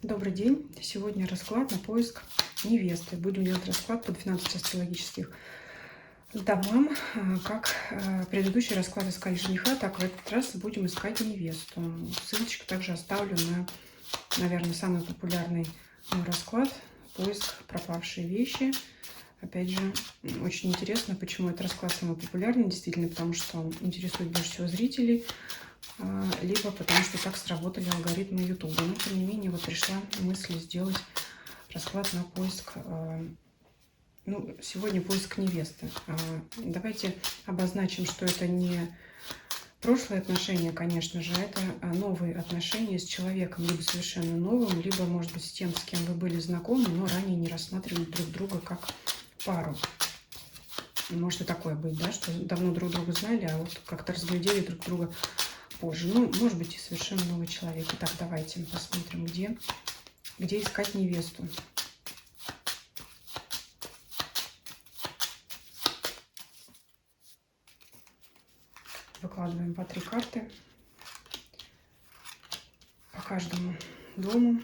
Добрый день! Сегодня расклад на поиск невесты. Будем делать расклад по 12 астрологических домам. Как предыдущий расклад искали жениха, так в этот раз будем искать невесту. Ссылочку также оставлю на, наверное, самый популярный мой расклад «Поиск пропавшие вещи». Опять же, очень интересно, почему этот расклад самый популярный. Действительно, потому что он интересует больше всего зрителей, либо потому что так сработали алгоритмы YouTube. Но, тем не менее, вот пришла мысль сделать расклад на поиск, сегодня поиск невесты. Давайте обозначим, что это не прошлые отношения, конечно же, это новые отношения с человеком, либо совершенно новым, либо, может быть, с тем, с кем вы были знакомы, но ранее не рассматривали друг друга как пару. Может и такое быть, да, что давно друг друга знали, а вот как-то разглядели друг друга позже. Ну, может быть, и совершенно новый человек. Итак, давайте посмотрим, где искать невесту. Выкладываем по 3 карты по каждому дому.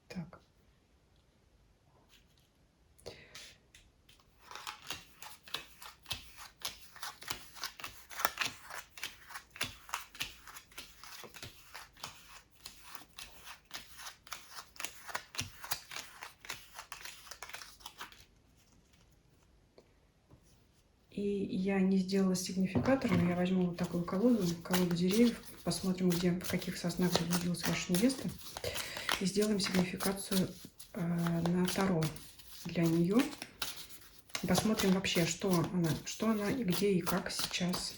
Так. И я не сделала сигнификатор, но я возьму вот такую колоду деревьев, посмотрим, в каких соснах заблудилась ваша невеста, и сделаем сигнификацию на Таро для нее. Посмотрим вообще, что она и где, и как сейчас,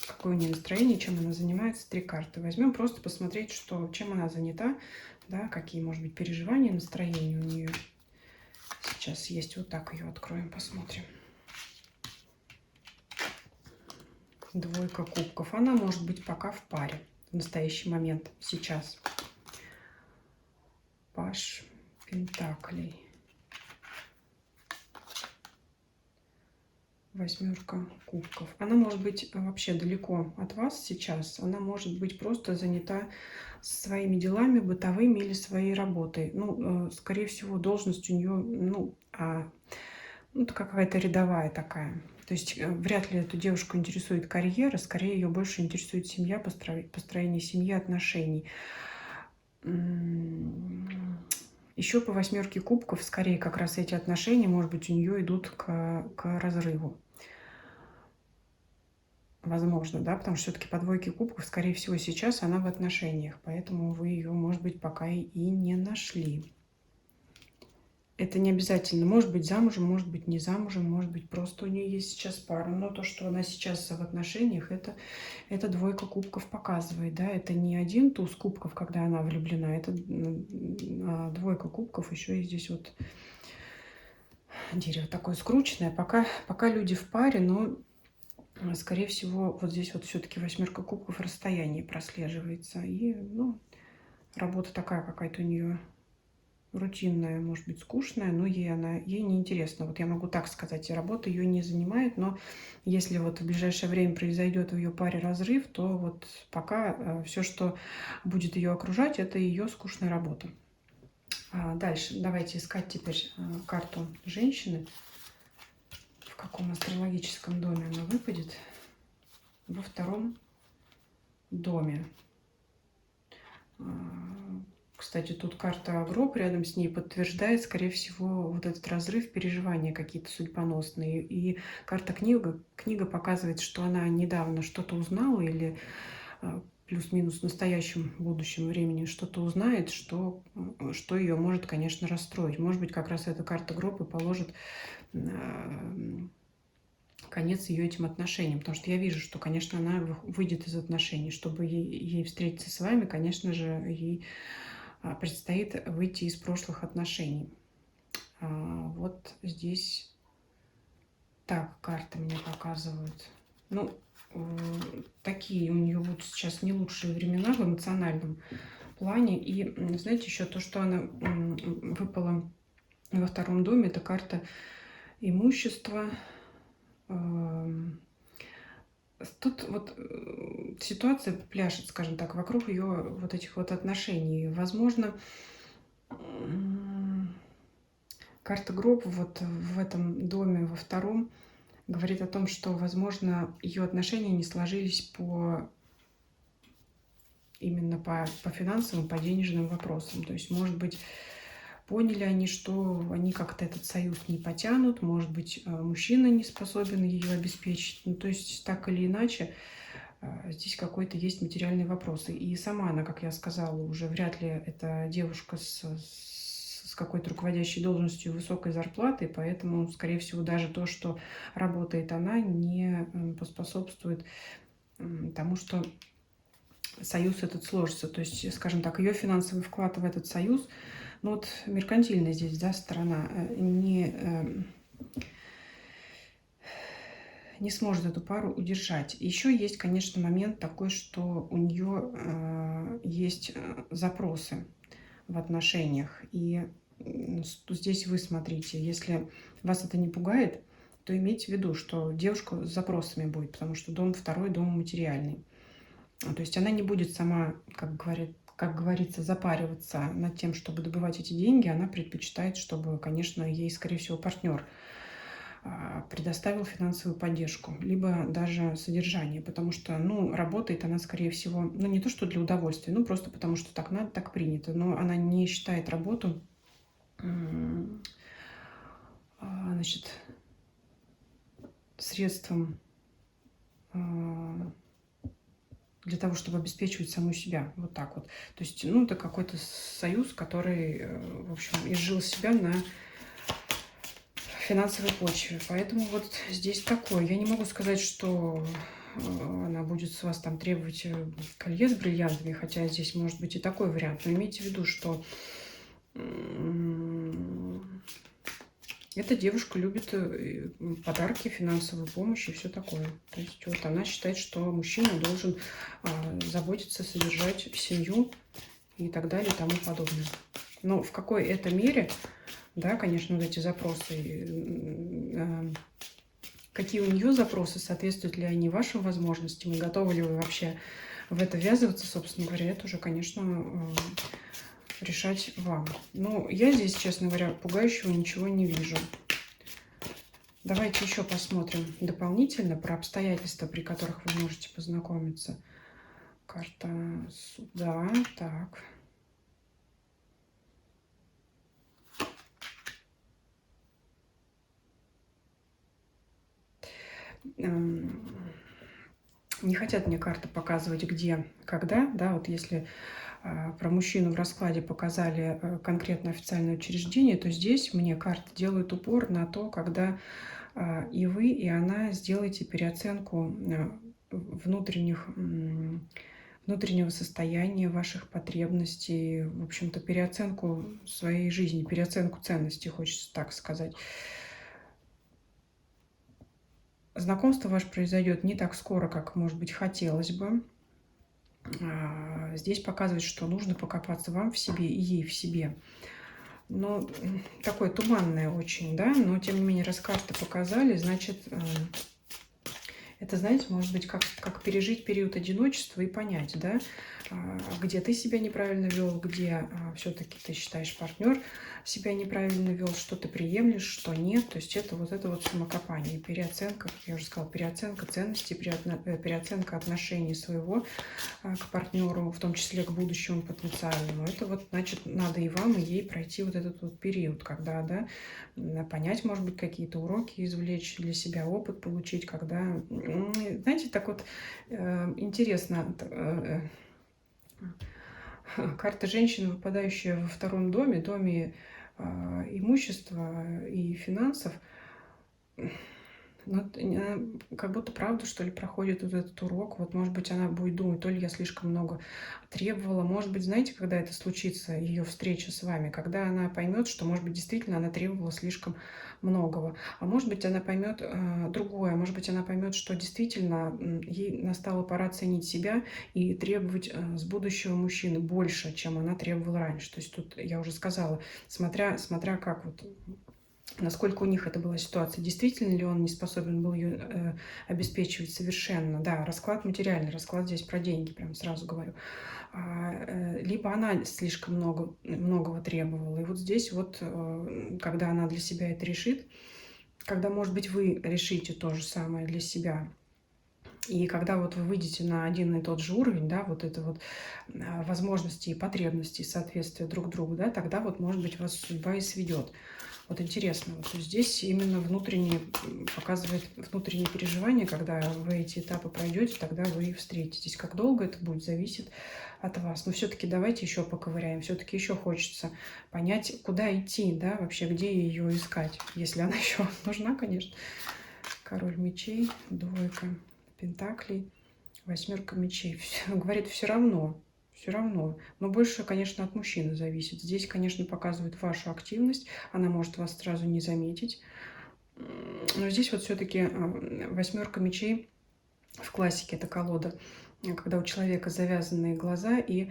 какое у нее настроение, чем она занимается. 3 карты. Возьмем просто посмотреть, чем она занята, да, какие, может быть, переживания, настроения у нее сейчас есть. Вот так ее откроем, посмотрим. Двойка кубков. Она может быть пока в паре в настоящий момент, сейчас. Паж пентаклей. Восьмерка кубков. Она может быть вообще далеко от вас сейчас. Она может быть просто занята своими делами, бытовыми или своей работой. Ну, скорее всего, должность у нее, какая-то рядовая такая. То есть вряд ли эту девушку интересует карьера, скорее ее больше интересует семья, построение семьи, отношений. Еще по восьмерке кубков, скорее как раз эти отношения, может быть, у нее идут к разрыву. Возможно, да, потому что все-таки по двойке кубков, скорее всего, сейчас она в отношениях, поэтому вы ее, может быть, пока и не нашли. Это не обязательно. Может быть, замужем, может быть, не замужем, может быть, просто у нее есть сейчас пара. Но то, что она сейчас в отношениях, это двойка кубков показывает. Да? Это не один туз кубков, когда она влюблена. Это двойка кубков. Еще и здесь вот дерево такое скрученное. Пока люди в паре, но, скорее всего, вот здесь вот все-таки восьмерка кубков расстояние прослеживается. И, работа такая какая-то у нее рутинная, может быть, скучная, но ей неинтересно. Вот я могу так сказать, работа ее не занимает, но если вот в ближайшее время произойдет в ее паре разрыв, то вот пока все, что будет ее окружать, это ее скучная работа. Дальше давайте искать теперь карту женщины. В каком астрологическом доме она выпадет? Во 2-м доме. Кстати, тут карта гроб рядом с ней подтверждает, скорее всего, вот этот разрыв, переживания какие-то судьбоносные. И карта книга показывает, что она недавно что-то узнала или плюс-минус в настоящем, будущем времени что-то узнает, что ее может, конечно, расстроить. Может быть, как раз эта карта гроб и положит конец ее этим отношениям. Потому что я вижу, что, конечно, она выйдет из отношений. Чтобы ей встретиться с вами, конечно же, ей предстоит выйти из прошлых отношений. Вот здесь так карты мне показывают. Такие у нее будут сейчас не лучшие времена в эмоциональном плане. И, знаете, еще то, что она выпала Во втором доме это карта имущества. Ам, Тут вот ситуация пляшет, скажем так, вокруг ее вот этих вот отношений. Возможно, м, карта гроб вот в этом доме, во втором, говорит о том, что, возможно, ее отношения не сложились именно по финансовым, по денежным вопросам. То есть, может быть, поняли они, что они как-то этот союз не потянут, может быть, мужчина не способен ее обеспечить. Ну, то есть, так или иначе, здесь какой-то есть материальный вопрос. И сама она, как я сказала, уже вряд ли это девушка с какой-то руководящей должностью, высокой зарплатой, поэтому, скорее всего, даже то, что работает она, не поспособствует тому, что союз этот сложится. То есть, скажем так, ее финансовый вклад в этот союз, ну вот меркантильная здесь, да, сторона, не сможет эту пару удержать. Еще есть, конечно, момент такой, что у нее есть запросы в отношениях. И здесь вы смотрите, если вас это не пугает, то имейте в виду, что девушка с запросами будет, потому что дом второй, дом материальный. То есть она не будет сама, как говорится, запариваться над тем, чтобы добывать эти деньги. Она предпочитает, чтобы, конечно, ей, скорее всего, партнер предоставил финансовую поддержку, либо даже содержание, потому что, ну, работает она, скорее всего, ну, не то, что для удовольствия, ну, просто потому что так надо, так принято, но она не считает работу, значит, средством для того, чтобы обеспечивать саму себя. Вот так вот. То есть, ну, это какой-то союз, который, в общем, изжил себя на финансовой почве. Поэтому вот здесь такое. Я не могу сказать, что она будет с вас там требовать колье с бриллиантами, хотя здесь может быть и такой вариант. Но имейте в виду, что эта девушка любит подарки, финансовую помощь и все такое. То есть вот она считает, что мужчина должен заботиться, содержать семью и так далее и тому подобное. Но в какой это мере, да, конечно, вот эти запросы, какие у нее запросы, соответствуют ли они вашим возможностям, и готовы ли вы вообще в это ввязываться, собственно говоря, это уже, конечно, решать вам. Но я здесь, честно говоря, пугающего ничего не вижу. Давайте еще посмотрим дополнительно про обстоятельства, при которых вы можете познакомиться. Карта суда. Так. Не хотят мне карты показывать, где, когда. Да, вот если про мужчину в раскладе показали конкретно официальное учреждение, то здесь мне карты делают упор на то, когда и вы, и она сделаете переоценку внутреннего состояния, ваших потребностей, в общем-то, переоценку своей жизни, переоценку ценностей, хочется так сказать. Знакомство ваше произойдет не так скоро, как, может быть, хотелось бы. Здесь показывает, что нужно покопаться вам в себе и ей в себе. Но такое туманное очень, да, но тем не менее, раз карты показали, значит, это, знаете, может быть, как пережить период одиночества и понять, да, где ты себя неправильно вел, где все-таки ты считаешь партнер себя неправильно вел, что ты приемлешь, что нет. То есть это вот самокопание, переоценка, как я уже сказала, переоценка ценностей, переоценка отношений своего к партнеру, в том числе к будущему потенциальному. Это вот, значит, надо и вам, и ей пройти вот этот вот период, когда, да, понять, может быть, какие-то уроки извлечь для себя, опыт получить, когда, знаете, так вот интересно, карта женщины, выпадающая во втором доме имущества и финансов, Ну, как будто правда, что ли, проходит вот этот урок. Вот, может быть, она будет думать, то ли я слишком много требовала. Может быть, знаете, когда это случится, ее встреча с вами, когда она поймет, что, может быть, действительно она требовала слишком многого. А может быть, она поймет другое. Может быть, она поймет, что действительно ей настала пора ценить себя и требовать с будущего мужчины больше, чем она требовала раньше. То есть тут я уже сказала, смотря как вот насколько у них это была ситуация, действительно ли он не способен был ее обеспечивать совершенно. Да, расклад материальный, расклад здесь про деньги, прям сразу говорю. Либо она слишком многого требовала. И вот здесь вот, когда она для себя это решит, когда, может быть, вы решите то же самое для себя, и когда вот вы выйдете на один и тот же уровень, да, вот это вот возможности и потребности, соответствия друг другу, да, тогда вот, может быть, вас судьба и сведет. Вот интересно, вот здесь именно внутреннее показывает внутренние переживания, когда вы эти этапы пройдете, тогда вы и встретитесь. Как долго это будет, зависит от вас. Но все-таки давайте еще поковыряем. Все-таки еще хочется понять, куда идти, да, вообще, где ее искать, если она еще нужна, конечно. Король мечей, двойка пентаклей, восьмерка мечей. Говорит, все равно. Все равно. Но больше, конечно, от мужчины зависит. Здесь, конечно, показывает вашу активность. Она может вас сразу не заметить. Но здесь вот все-таки восьмерка мечей в классике это колода, когда у человека завязанные глаза, и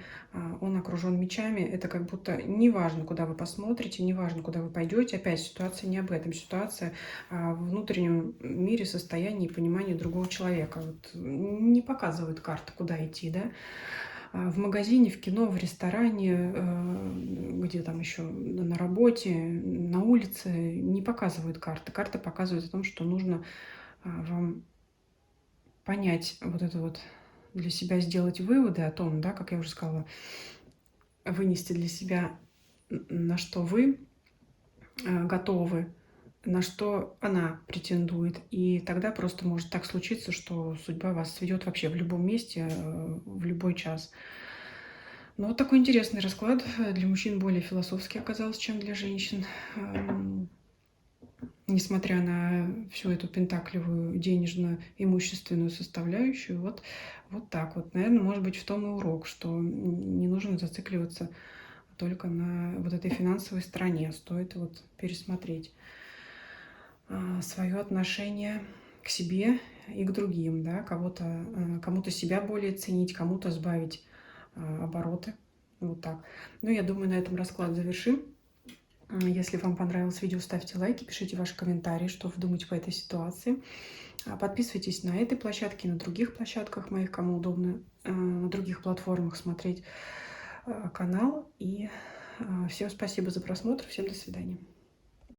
он окружен мечами. Это как будто неважно, куда вы посмотрите, неважно, куда вы пойдете. Опять ситуация не об этом. Ситуация в внутреннем мире, состоянии и понимании другого человека. Вот не показывают карты, куда идти, да. В магазине, в кино, в ресторане, где там еще на работе, на улице не показывают карты. Карты показывают о том, что нужно вам понять вот это вот, для себя сделать выводы о том, да, как я уже сказала, вынести для себя, на что вы готовы, на что она претендует. И тогда просто может так случиться, что судьба вас сведет вообще в любом месте, в любой час. Ну, вот такой интересный расклад. Для мужчин более философский оказался, чем для женщин. Несмотря на всю эту пентаклевую денежно-имущественную составляющую, вот так вот. Наверное, может быть, в том и урок, что не нужно зацикливаться только на вот этой финансовой стороне. Стоит вот пересмотреть свое отношение к себе и к другим, да, кому-то себя более ценить, кому-то сбавить обороты. Вот так. Ну, я думаю, на этом расклад завершим. Если вам понравилось видео, ставьте лайки, пишите ваши комментарии, что вы думаете по этой ситуации. Подписывайтесь на этой площадке, на других площадках моих, кому удобно, на других платформах смотреть канал. И всем спасибо за просмотр, всем до свидания.